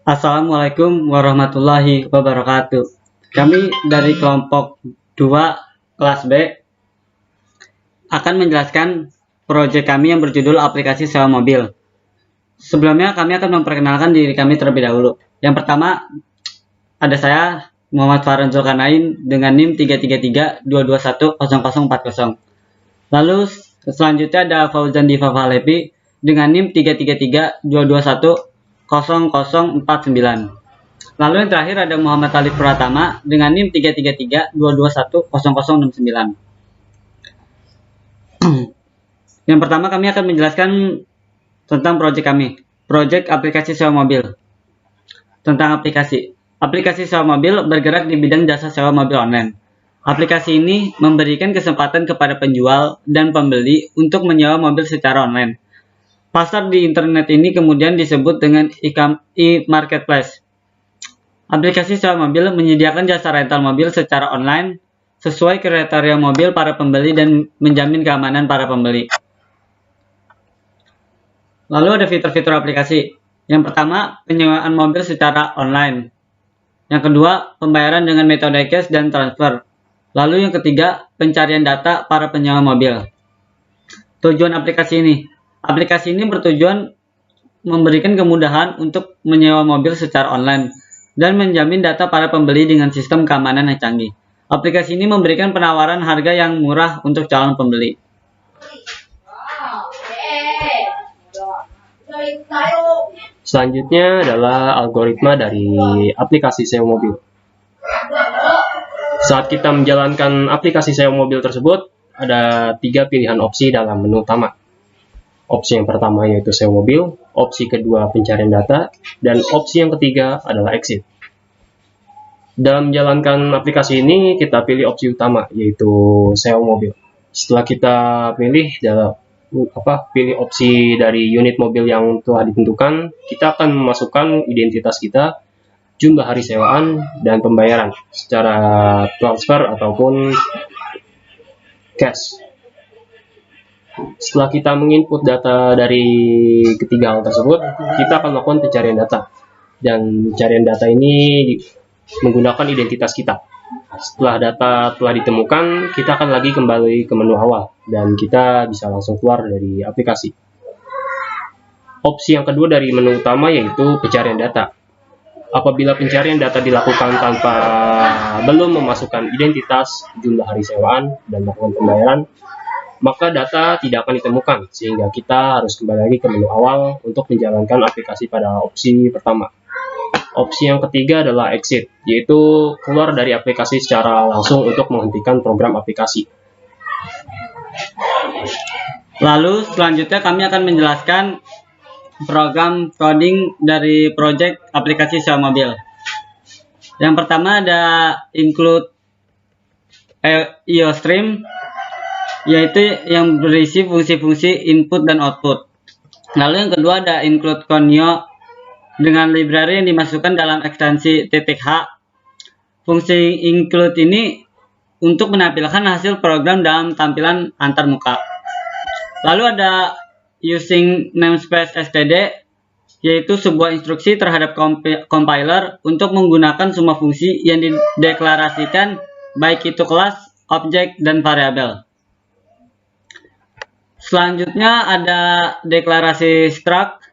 Assalamualaikum warahmatullahi wabarakatuh. Kami dari kelompok 2 kelas B akan menjelaskan proyek kami yang berjudul aplikasi sewa mobil. Sebelumnya kami akan memperkenalkan diri kami terlebih dahulu. Yang pertama ada saya Muhammad Farhan Zulkarnain dengan NIM 33322100040. Lalu selanjutnya ada Fauzan Diva Falepi dengan NIM 33322100049. Lalu yang terakhir ada Muhammad Alif Pratama dengan NIM 33322100069. Yang pertama kami akan menjelaskan tentang proyek kami, proyek aplikasi sewa mobil. Tentang aplikasi sewa mobil bergerak di bidang jasa sewa mobil online. Aplikasi ini memberikan kesempatan kepada penjual dan pembeli untuk menyewa mobil secara online. Pasar di internet ini kemudian disebut dengan e-marketplace. Aplikasi sewa mobil menyediakan jasa rental mobil secara online sesuai kriteria mobil para pembeli dan menjamin keamanan para pembeli. Lalu ada fitur-fitur aplikasi. Yang pertama, penyewaan mobil secara online. Yang kedua, pembayaran dengan metode cash dan transfer. Lalu yang ketiga, pencarian data para penyewa mobil. Tujuan aplikasi ini. Aplikasi ini bertujuan memberikan kemudahan untuk menyewa mobil secara online dan menjamin data para pembeli dengan sistem keamanan yang canggih. Aplikasi ini memberikan penawaran harga yang murah untuk calon pembeli. Selanjutnya adalah algoritma dari aplikasi sewa mobil. Saat kita menjalankan aplikasi sewa mobil tersebut, ada 3 pilihan opsi dalam menu utama. Opsi yang pertama yaitu sewa mobil, opsi kedua pencarian data, dan opsi yang ketiga adalah exit. Dalam menjalankan aplikasi ini, kita pilih opsi utama yaitu sewa mobil. Setelah kita pilih opsi dari unit mobil yang telah ditentukan, kita akan memasukkan identitas kita, jumlah hari sewaan, dan pembayaran secara transfer ataupun cash. Setelah kita menginput data dari ketiga hal tersebut, kita akan melakukan pencarian data. Dan pencarian data ini menggunakan identitas kita. Setelah data telah ditemukan, kita akan lagi kembali ke menu awal dan kita bisa langsung keluar dari aplikasi. Opsi yang kedua dari menu utama yaitu pencarian data. Apabila pencarian data dilakukan tanpa belum memasukkan identitas, jumlah hari sewaan, dan melakukan pembayaran, maka data tidak akan ditemukan, sehingga kita harus kembali lagi ke menu awal untuk menjalankan aplikasi pada opsi pertama. Opsi yang ketiga adalah exit, yaitu keluar dari aplikasi secara langsung untuk menghentikan program aplikasi. Lalu selanjutnya kami akan menjelaskan program coding dari proyek aplikasi sewa mobil. Yang pertama ada include IOStream, yaitu yang berisi fungsi-fungsi input dan output. Lalu yang kedua ada include Conio dengan library yang dimasukkan dalam ekstensi .h. Fungsi include ini untuk menampilkan hasil program dalam tampilan antarmuka. Lalu ada using namespace std, yaitu sebuah instruksi terhadap compiler untuk menggunakan semua fungsi yang dideklarasikan, baik itu kelas, objek, dan variabel. Selanjutnya ada deklarasi struct,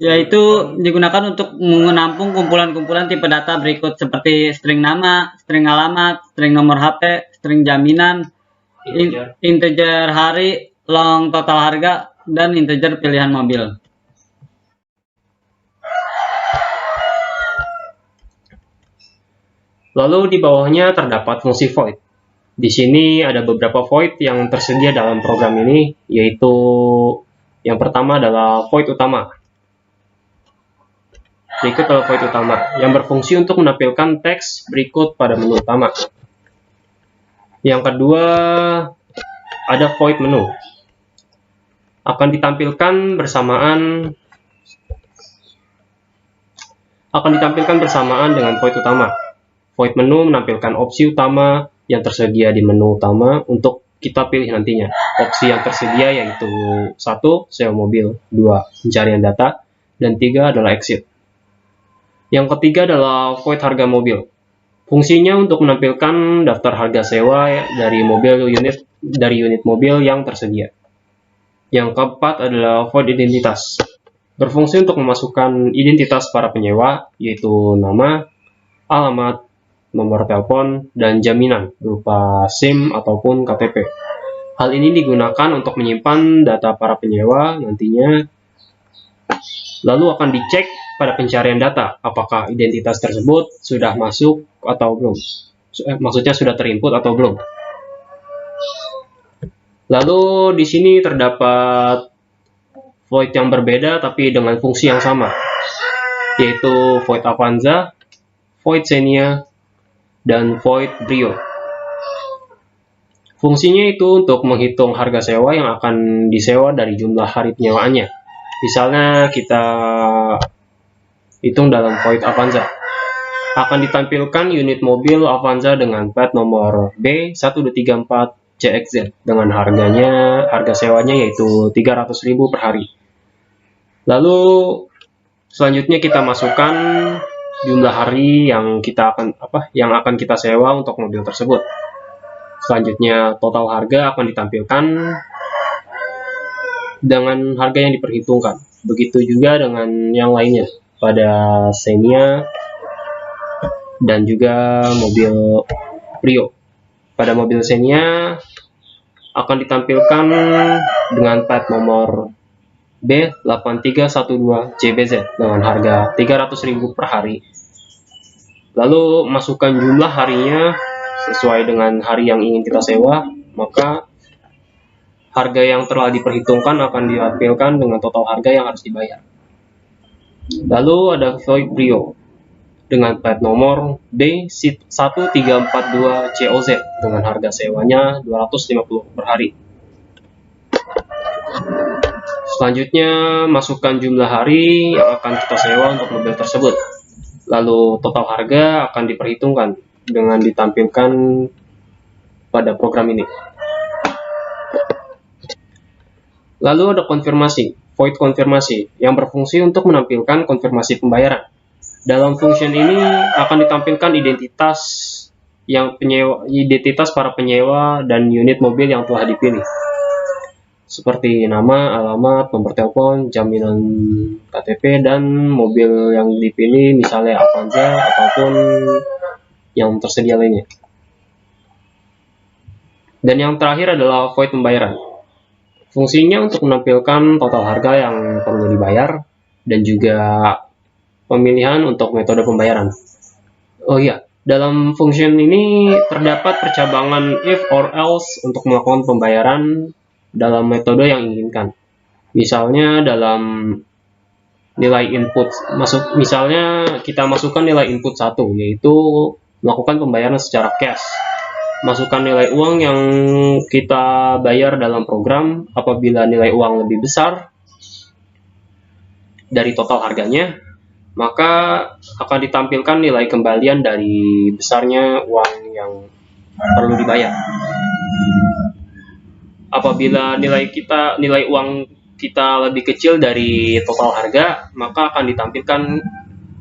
yaitu digunakan untuk menampung kumpulan-kumpulan tipe data berikut seperti string nama, string alamat, string nomor HP, string jaminan, integer hari, long total harga, dan integer pilihan mobil. Lalu di bawahnya terdapat fungsi void. Di sini ada beberapa void yang tersedia dalam program ini, yaitu yang pertama adalah void utama. Berikut adalah void utama yang berfungsi untuk menampilkan teks berikut pada menu utama. Yang kedua ada void menu. Akan ditampilkan bersamaan dengan void utama. Void menu menampilkan opsi utama yang tersedia di menu utama untuk kita pilih nantinya. Opsi yang tersedia yaitu 1. Sewa mobil, 2. Pencarian data, dan 3 adalah exit. Yang ketiga adalah void harga mobil. Fungsinya untuk menampilkan daftar harga sewa dari unit mobil yang tersedia. Yang keempat adalah void identitas. Berfungsi untuk memasukkan identitas para penyewa, yaitu nama, alamat, nomor telepon, dan jaminan berupa SIM ataupun KTP. Hal ini digunakan untuk menyimpan data para penyewa nantinya, lalu akan dicek pada pencarian data apakah identitas tersebut sudah masuk atau belum. Maksudnya sudah terinput atau belum. Lalu di sini terdapat void yang berbeda tapi dengan fungsi yang sama, yaitu void Avanza, void Xenia, dan void Brio. Fungsinya itu untuk menghitung harga sewa yang akan disewa dari jumlah hari penyewaannya. Misalnya kita hitung dalam void Avanza. Akan ditampilkan unit mobil Avanza dengan plat nomor B1234CXZ dengan harga sewanya yaitu 300.000 per hari. Lalu selanjutnya kita masukkan jumlah hari yang akan kita sewa untuk mobil tersebut. Selanjutnya total harga akan ditampilkan dengan harga yang diperhitungkan. Begitu juga dengan yang lainnya pada Xenia dan juga mobil Brio. Pada mobil Xenia akan ditampilkan dengan plat nomor B8312JBZ dengan harga 300.000 per hari. Lalu masukkan jumlah harinya sesuai dengan hari yang ingin kita sewa, maka harga yang telah diperhitungkan akan ditampilkan dengan total harga yang harus dibayar. Lalu ada void Brio dengan plat nomor B1342COZ dengan harga sewanya 250 per hari. Selanjutnya masukkan jumlah hari yang akan kita sewa untuk mobil tersebut. Lalu total harga akan diperhitungkan dengan ditampilkan pada program ini. Lalu ada konfirmasi, void konfirmasi, yang berfungsi untuk menampilkan konfirmasi pembayaran. Dalam function ini akan ditampilkan identitas para penyewa dan unit mobil yang telah dipilih, seperti nama, alamat, nomor telepon, jaminan KTP, dan mobil yang dipilih misalnya Avanza ataupun yang tersedia lainnya. Dan yang terakhir adalah void pembayaran. Fungsinya untuk menampilkan total harga yang perlu dibayar dan juga pemilihan untuk metode pembayaran. Oh iya, dalam function ini terdapat percabangan if or else untuk melakukan pembayaran dalam metode yang diinginkan. Misalnya dalam nilai input, misalnya kita masukkan nilai input 1, yaitu melakukan pembayaran secara cash. Masukkan nilai uang yang kita bayar dalam program. Apabila nilai uang lebih besar dari total harganya, maka akan ditampilkan nilai kembalian dari besarnya uang yang perlu dibayar. Apabila nilai uang kita lebih kecil dari total harga, maka akan ditampilkan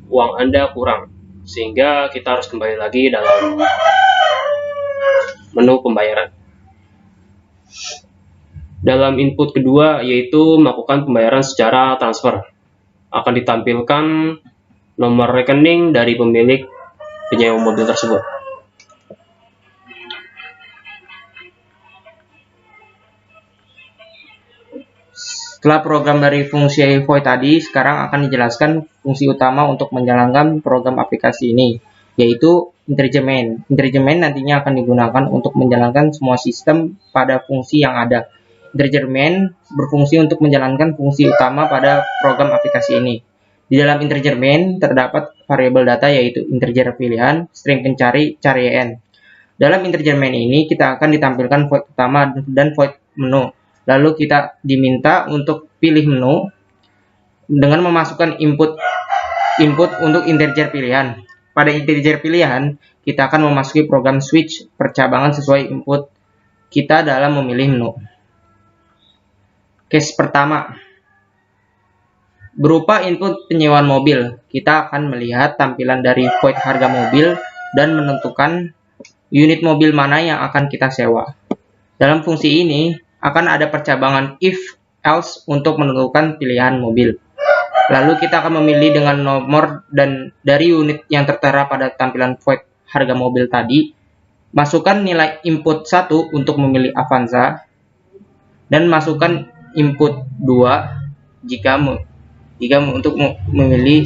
uang Anda kurang, sehingga kita harus kembali lagi dalam menu pembayaran. Dalam input kedua, yaitu melakukan pembayaran secara transfer, akan ditampilkan nomor rekening dari pemilik penyewa mobil tersebut. Setelah program dari fungsi void tadi, sekarang akan dijelaskan fungsi utama untuk menjalankan program aplikasi ini, yaitu interjemen. Interjemen nantinya akan digunakan untuk menjalankan semua sistem pada fungsi yang ada. Interjemen berfungsi untuk menjalankan fungsi utama pada program aplikasi ini. Di dalam interjemen terdapat variabel data yaitu integer pilihan, string pencari, carian. Dalam interjemen ini kita akan ditampilkan void utama dan void menu. Lalu kita diminta untuk pilih menu dengan memasukkan input untuk integer pilihan. Pada integer pilihan, kita akan memasuki program switch percabangan sesuai input kita dalam memilih menu. Case pertama. berupa input penyewaan mobil. Kita akan melihat tampilan dari void harga mobil dan menentukan unit mobil mana yang akan kita sewa. Dalam fungsi ini akan ada percabangan if else untuk menentukan pilihan mobil. Lalu kita akan memilih dengan nomor dan dari unit yang tertera pada tampilan void harga mobil tadi. Masukkan nilai input 1 untuk memilih Avanza dan masukkan input 2 jika untuk memilih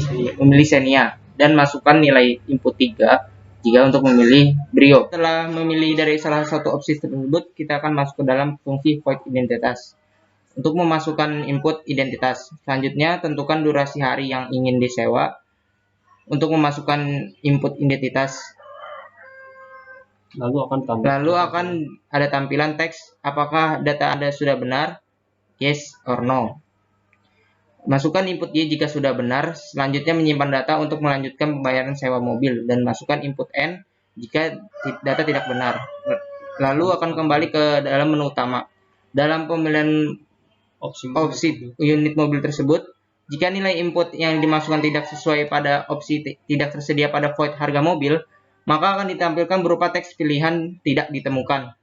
Xenia, dan masukkan nilai input 3 jika untuk memilih Brio. Setelah memilih dari salah satu opsi tersebut, kita akan masuk ke dalam fungsi void identitas. Untuk memasukkan input identitas, selanjutnya tentukan durasi hari yang ingin disewa. Untuk memasukkan input identitas, lalu akan ada tampilan teks apakah data Anda sudah benar, yes or no. Masukkan input Y jika sudah benar. Selanjutnya menyimpan data untuk melanjutkan pembayaran sewa mobil, dan masukkan input N jika data tidak benar. Lalu akan kembali ke dalam menu utama. Dalam pemilihan opsi unit mobil tersebut, jika nilai input yang dimasukkan tidak sesuai pada opsi tidak tersedia pada void harga mobil, maka akan ditampilkan berupa teks pilihan tidak ditemukan.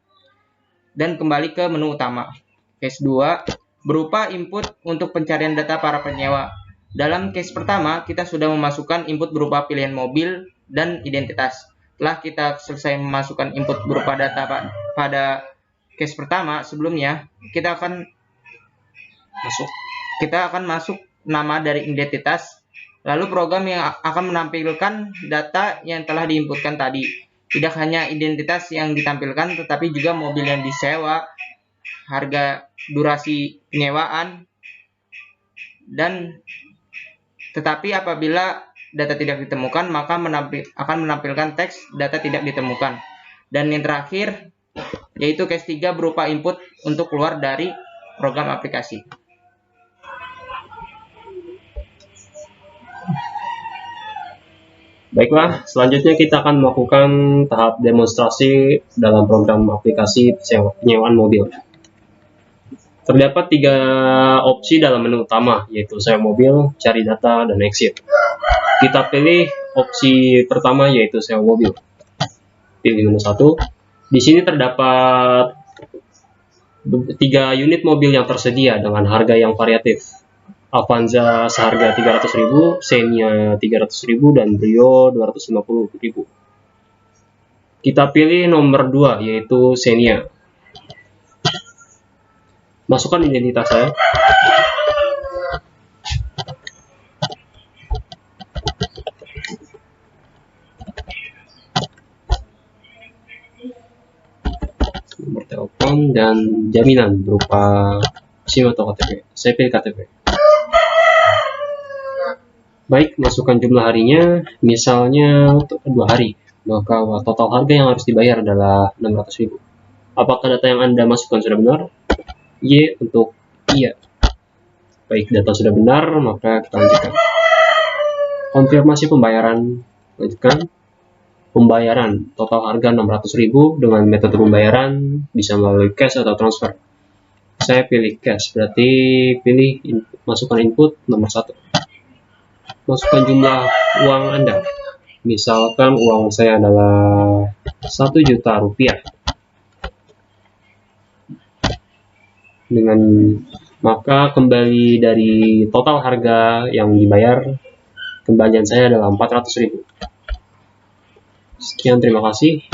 Dan kembali ke menu utama. Case 2 berupa input untuk pencarian data para penyewa. Dalam case pertama, kita sudah memasukkan input berupa pilihan mobil dan identitas. Setelah kita selesai memasukkan input berupa data pada case pertama sebelumnya, kita akan masuk nama dari identitas. Lalu program yang akan menampilkan data yang telah diinputkan tadi. Tidak hanya identitas yang ditampilkan, tetapi juga mobil yang disewa, harga, durasi penyewaan, dan tetapi apabila data tidak ditemukan, maka akan menampilkan teks data tidak ditemukan. Dan yang terakhir, yaitu case 3 berupa input untuk keluar dari program aplikasi. Baiklah, selanjutnya kita akan melakukan tahap demonstrasi dalam program aplikasi penyewaan mobil. Terdapat 3 opsi dalam menu utama, yaitu sewa mobil, cari data, dan exit. Kita pilih opsi pertama, yaitu sewa mobil. Pilih menu 1. Di sini terdapat 3 unit mobil yang tersedia dengan harga yang variatif. Avanza seharga 300.000, Xenia 300.000, dan Brio 250.000. Kita pilih nomor 2, yaitu Xenia. Masukkan identitas saya. Nomor telepon dan jaminan berupa SIM atau KTP. Saya pilih KTP. Baik, masukkan jumlah harinya, misalnya untuk 2 hari, maka total harga yang harus dibayar adalah 600.000. Apakah data yang Anda masukkan sudah benar? Y untuk iya. Baik, data sudah benar, maka kita lanjutkan. Konfirmasi pembayaran, lanjutkan. Pembayaran, total harga 600.000 dengan metode pembayaran bisa melalui cash atau transfer. Saya pilih cash, berarti masukkan input nomor 1. Masukkan jumlah uang Anda. Misalkan uang saya adalah 1 juta rupiah. Maka kembali dari total harga yang dibayar, kembalian saya adalah 400.000. Sekian, terima kasih.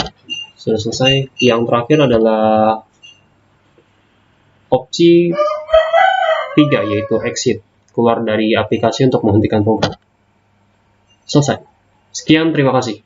Sudah selesai. Yang terakhir adalah opsi 3, yaitu exit. Keluar dari aplikasi untuk menghentikan program. Selesai. Sekian, terima kasih.